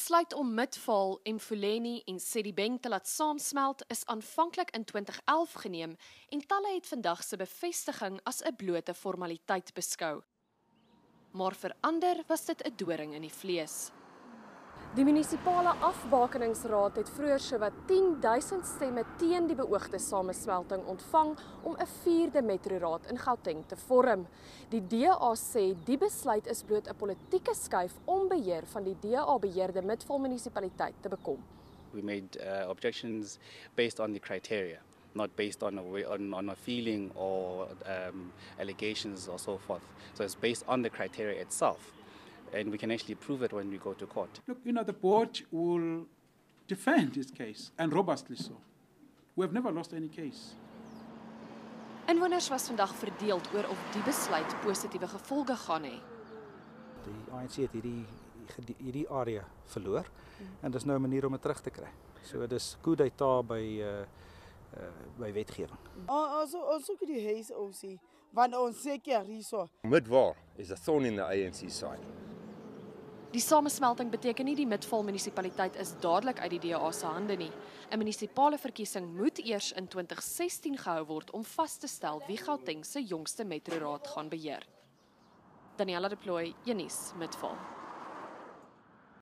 besluit om Midvaal, Mfuleni en Sedibeng te laat saamsmelt is aanvanklik in 2011 geneem en talle het vandag se bevestiging as 'n blote formaliteit beskou. Maar vir ander was dit 'n doring in die vlees. Die munisipale afbakeningsraad het vroeër sowat 10,000 stemme teen die beoogde samesmelting ontvang om 'n 4de metroraad in Gauteng te vorm. Die DA sê die besluit is bloot 'n politieke skuif om beheer van die DA-beheerde Midvaal munisipaliteit te bekom. We made objections based on the criteria, not based on a feeling or allegations or so forth. So it's based on the criteria itself. And we can actually prove it when we go to court. Look, the board will defend its case, and robustly so. We have never lost any case. Inwoners was vandag verdeeld oor of die besluit positiewe gevolge gaan hê. Die ANC het hierdie area verloor en dis nou 'n manier om dit terug te kry. So dis coup d'état by wetgewing. Ons soek die huis ons want ons seker hierso. Midvaal is a thorn in the ANC side. Die samesmelting beteken nie die Midvaal munisipaliteit is dadelik uit die DA se hande nie. 'n Munisipale verkiesing moet eers in 2016 gehou word om vas te stel wie Gauteng se jongste metroraad gaan beheer. Daniela de Plooy, Janice, Midvaal.